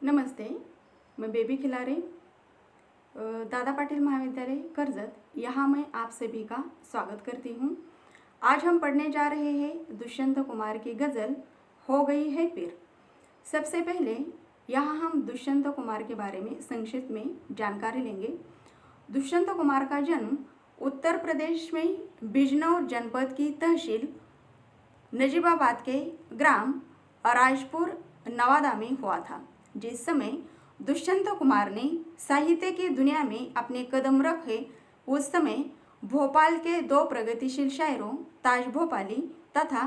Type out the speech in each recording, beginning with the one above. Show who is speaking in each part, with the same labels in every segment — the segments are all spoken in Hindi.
Speaker 1: नमस्ते। मैं बेबी खिलारे दादा पाटिल महाविद्यालय कर्जत, यहाँ मैं आप सभी का स्वागत करती हूँ। आज हम पढ़ने जा रहे हैं दुष्यंत कुमार की गज़ल हो गई है पीर। सबसे पहले यहाँ हम दुष्यंत कुमार के बारे में संक्षिप्त में जानकारी लेंगे। दुष्यंत कुमार का जन्म उत्तर प्रदेश में बिजनौर जनपद की तहसील नजीबाबाद के ग्राम अराजपुर नवादा में हुआ था। जिस समय दुष्यंत कुमार ने साहित्य की दुनिया में अपने कदम रखे, उस समय भोपाल के दो प्रगतिशील शायरों ताज भोपाली तथा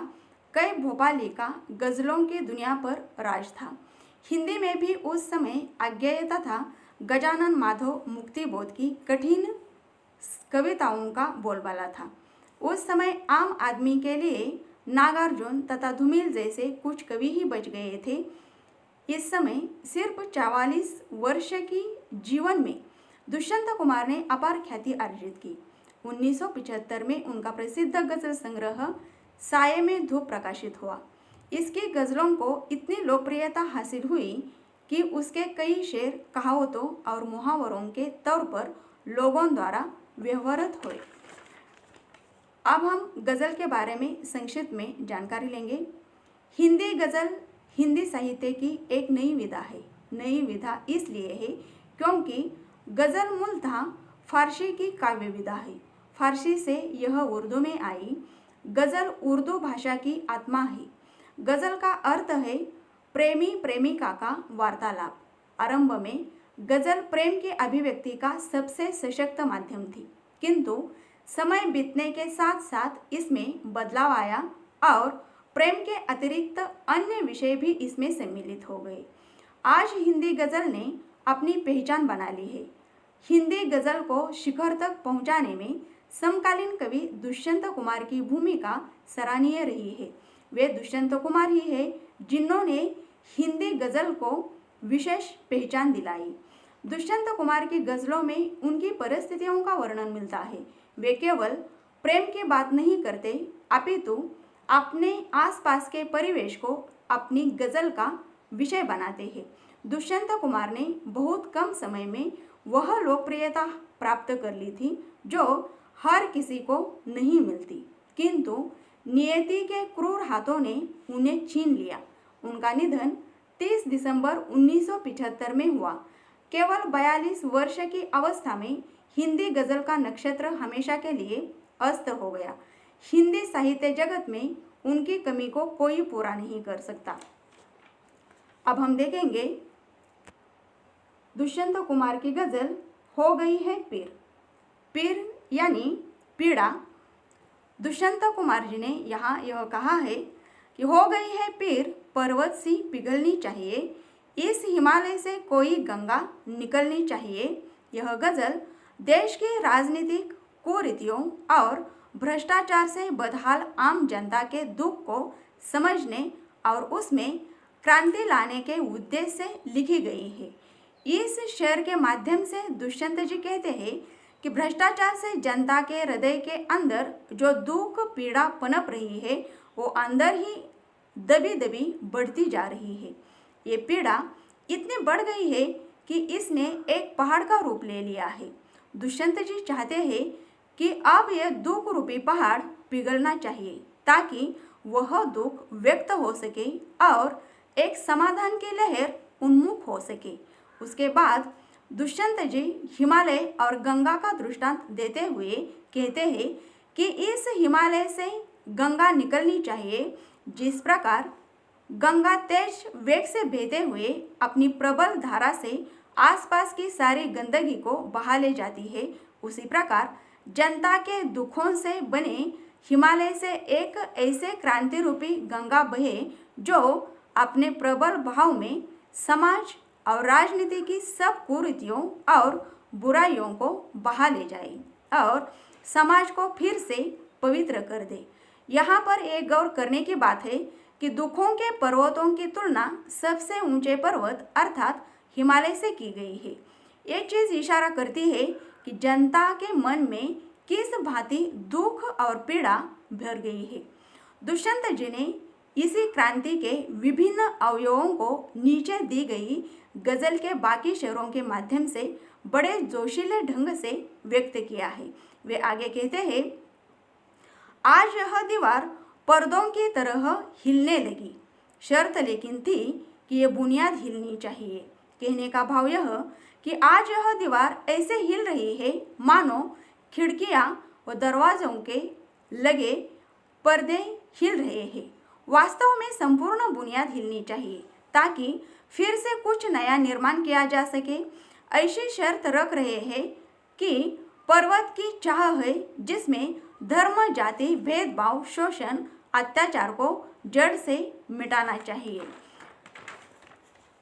Speaker 1: कई भोपाली का गज़लों की दुनिया पर राज था। हिंदी में भी उस समय अज्ञेय तथा गजानन माधव मुक्तिबोध की कठिन कविताओं का बोलबाला था। उस समय आम आदमी के लिए नागार्जुन तथा धूमिल जैसे कुछ कवि ही बच गए थे। इस समय सिर्फ 44 वर्ष की जीवन में दुष्यंत कुमार ने अपार ख्याति अर्जित की। 1975 में उनका प्रसिद्ध गज़ल संग्रह साये में धूप प्रकाशित हुआ। इसकी गज़लों को इतनी लोकप्रियता हासिल हुई कि उसके कई शेर कहावतों और मुहावरों के तौर पर लोगों द्वारा व्यवहृत हुए। अब हम गज़ल के बारे में संक्षिप्त में जानकारी लेंगे। हिंदी गज़ल हिंदी साहित्य की एक नई विधा है। नई विधा इसलिए है क्योंकि गज़ल मूलतः फारसी की काव्य विधा है। फारसी से यह उर्दू में आई। गज़ल उर्दू भाषा की आत्मा है। गज़ल का अर्थ है प्रेमी प्रेमिका का वार्तालाप। आरंभ में गज़ल प्रेम की अभिव्यक्ति का सबसे सशक्त माध्यम थी, किंतु समय बीतने के साथ साथ इसमें बदलाव आया और प्रेम के अतिरिक्त अन्य विषय भी इसमें सम्मिलित हो गए। आज हिंदी गज़ल ने अपनी पहचान बना ली है। हिंदी गज़ल को शिखर तक पहुंचाने में समकालीन कवि दुष्यंत कुमार की भूमिका सराहनीय रही है। वे दुष्यंत कुमार ही है जिन्होंने हिंदी गज़ल को विशेष पहचान दिलाई। दुष्यंत कुमार की गज़लों में उनकी परिस्थितियों का वर्णन मिलता है। वे केवल प्रेम की बात नहीं करते, अपितु अपने आसपास के परिवेश को अपनी गज़ल का विषय बनाते हैं। दुष्यंत कुमार ने बहुत कम समय में वह लोकप्रियता प्राप्त कर ली थी जो हर किसी को नहीं मिलती, किंतु नियति के क्रूर हाथों ने उन्हें छीन लिया। उनका निधन 30 दिसंबर 1975 में हुआ। केवल 42 वर्ष की अवस्था में हिंदी गज़ल का नक्षत्र हमेशा के लिए अस्त हो गया। हिंदी साहित्य जगत में उनकी कमी को कोई पूरा नहीं कर सकता। अब हम देखेंगे दुष्यंत कुमार की गज़ल हो गई है पीर। पीर यानी पीड़ा। दुष्यंत कुमार जी ने यहाँ यह कहा है कि हो गई है पीर, पर्वत सी पिघलनी चाहिए, इस हिमालय से कोई गंगा निकलनी चाहिए। यह गज़ल देश की राजनीतिक कुरीतियों और भ्रष्टाचार से बदहाल आम जनता के दुख को समझने और उसमें क्रांति लाने के उद्देश्य से लिखी गई है। इस शेर के माध्यम से दुष्यंत जी कहते हैं कि भ्रष्टाचार से जनता के हृदय के अंदर जो दुख पीड़ा पनप रही है, वो अंदर ही दबी दबी बढ़ती जा रही है। ये पीड़ा इतनी बढ़ गई है कि इसने एक पहाड़ का रूप ले लिया है। दुष्यंत जी चाहते हैं कि अब यह दुख रूपी पहाड़ पिघलना चाहिए ताकि वह दुख व्यक्त हो सके और एक समाधान की लहर उन्मुख हो सके। उसके बाद दुष्यंत जी हिमालय और गंगा का दृष्टांत देते हुए कहते हैं कि इस हिमालय से गंगा निकलनी चाहिए। जिस प्रकार गंगा तेज वेग से बहते हुए अपनी प्रबल धारा से आसपास की सारी गंदगी को बहा ले जाती है, उसी प्रकार जनता के दुखों से बने हिमालय से एक ऐसे क्रांति रूपी गंगा बहे जो अपने प्रबल भाव में समाज और राजनीति की सब कुरीतियों और बुराइयों को बहा ले जाए और समाज को फिर से पवित्र कर दे। यहाँ पर एक गौर करने की बात है कि दुखों के पर्वतों की तुलना सबसे ऊंचे पर्वत अर्थात हिमालय से की गई है। ये चीज़ इशारा करती है कि जनता के मन में किस भांति दुख और पीड़ा भर गई है। दुष्यंत जी ने इसी क्रांति के विभिन्न अवयवों को नीचे दी गई गजल के बाकी शेरों के माध्यम से बड़े जोशीले ढंग से व्यक्त किया है। वे आगे कहते हैं, आज यह दीवार पर्दों की तरह हिलने लगी, शर्त लेकिन थी कि ये बुनियाद हिलनी चाहिए। कहने का भाव यह कि आज यह दीवार ऐसे हिल रही है मानो खिड़कियां व दरवाजों के लगे पर्दे हिल रहे हैं। वास्तव में संपूर्ण बुनियाद हिलनी चाहिए ताकि फिर से कुछ नया निर्माण किया जा सके। ऐसी शर्त रख रहे हैं कि पर्वत की चाह है जिसमें धर्म, जाति, भेदभाव, शोषण, अत्याचार को जड़ से मिटाना चाहिए।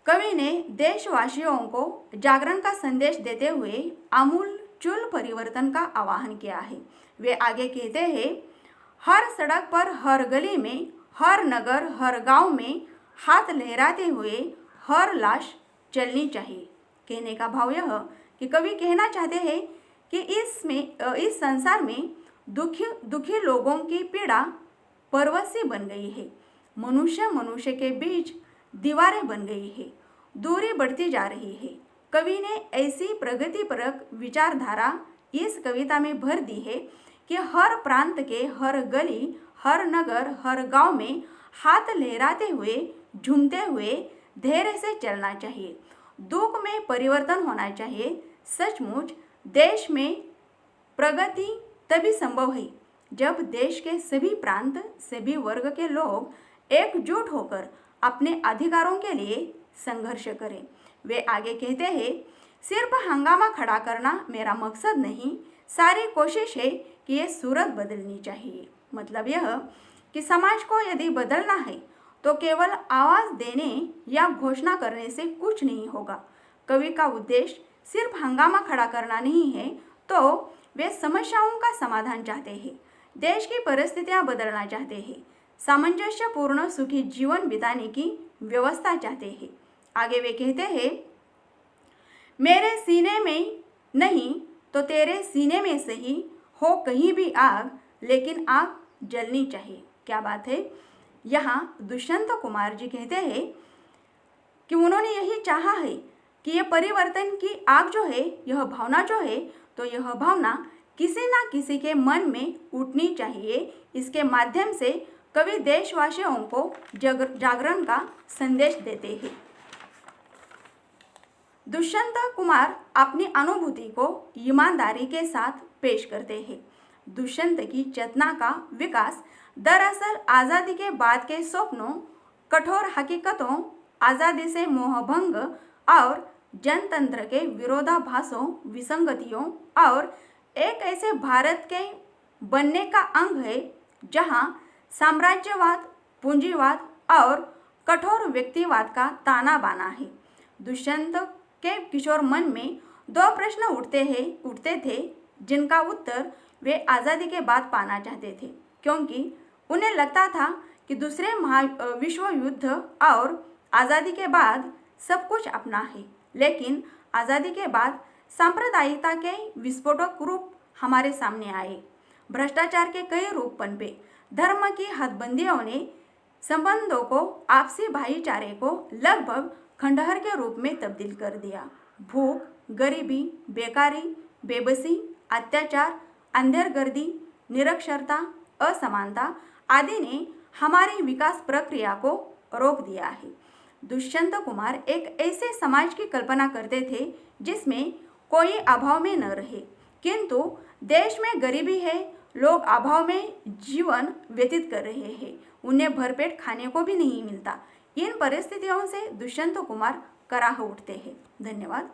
Speaker 1: कवि ने देशवासियों को जागरण का संदेश देते हुए आमूलचूल परिवर्तन का आह्वान किया है। वे आगे कहते हैं, हर सड़क पर, हर गली में, हर नगर, हर गांव में हाथ लहराते हुए हर लाश चलनी चाहिए। कहने का भाव यह कि कवि कहना चाहते हैं कि इस संसार में दुखी लोगों की पीड़ा पर्वत सी बन गई है। मनुष्य के बीच दीवारें बन गई है, दूरी बढ़ती जा रही है। कवि ने ऐसी प्रगतिपरक विचारधारा इस कविता में भर दी है कि हर प्रांत के हर गली, हर नगर, हर गांव में हाथ लहराते हुए, झूमते हुए धैर्य से चलना चाहिए। दुख में परिवर्तन होना चाहिए। सचमुच देश में प्रगति तभी संभव है जब देश के सभी प्रांत, सभी वर्ग के लोग एकजुट होकर अपने अधिकारों के लिए संघर्ष करें। वे आगे कहते हैं, सिर्फ हंगामा खड़ा करना मेरा मकसद नहीं, सारी कोशिश है कि ये सूरत बदलनी चाहिए। मतलब यह कि समाज को यदि बदलना है तो केवल आवाज़ देने या घोषणा करने से कुछ नहीं होगा। कवि का उद्देश्य सिर्फ हंगामा खड़ा करना नहीं है, तो वे समस्याओं का समाधान चाहते हैं, देश की परिस्थितियां बदलना चाहते हैं, सामंजस्यपूर्ण सुखी जीवन बिताने की व्यवस्था चाहते हैं। आगे वे कहते हैं, मेरे सीने में नहीं तो तेरे सीने में सही हो कहीं भी आग, लेकिन आग जलनी चाहिए। क्या बात है। यहाँ दुष्यंत कुमार जी कहते हैं कि उन्होंने यही चाहा है कि यह परिवर्तन की आग जो है, यह भावना जो है, तो यह भावना किसी ना किसी के मन में उठनी चाहिए। इसके माध्यम से कवि देशवासियों को जागरण का संदेश देते हैं। दुष्यंत कुमार अपनी अनुभूति को ईमानदारी के साथ पेश करते हैं। दुष्यंत की चेतना का विकास दरअसल आज़ादी के बाद के स्वप्नों, कठोर हकीकतों, आज़ादी से मोहभंग और जनतंत्र के विरोधाभासों, विसंगतियों और एक ऐसे भारत के बनने का अंग है जहां साम्राज्यवाद, पूंजीवाद और कठोर व्यक्तिवाद का ताना बाना है। दुष्यंत के किशोर मन में दो प्रश्न उठते थे जिनका उत्तर वे आज़ादी के बाद पाना चाहते थे, क्योंकि उन्हें लगता था कि दूसरे विश्व युद्ध और आज़ादी के बाद सब कुछ अपना है, लेकिन आज़ादी के बाद सांप्रदायिकता के विस्फोटक रूप हमारे सामने आए, भ्रष्टाचार के कई रूप पनपे, धर्म की हदबंदियों ने संबंधों को, आपसी भाईचारे को लगभग खंडहर के रूप में तब्दील कर दिया। भूख, गरीबी, बेकारी, बेबसी, अत्याचार, अंधेरगर्दी, निरक्षरता, असमानता आदि ने हमारी विकास प्रक्रिया को रोक दिया है। दुष्यंत कुमार एक ऐसे समाज की कल्पना करते थे जिसमें कोई अभाव में न रहे, किंतु देश में गरीबी है, लोग अभाव में जीवन व्यतीत कर रहे हैं, उन्हें भरपेट खाने को भी नहीं मिलता। इन परिस्थितियों से दुष्यंत कुमार कराह उठते हैं। धन्यवाद।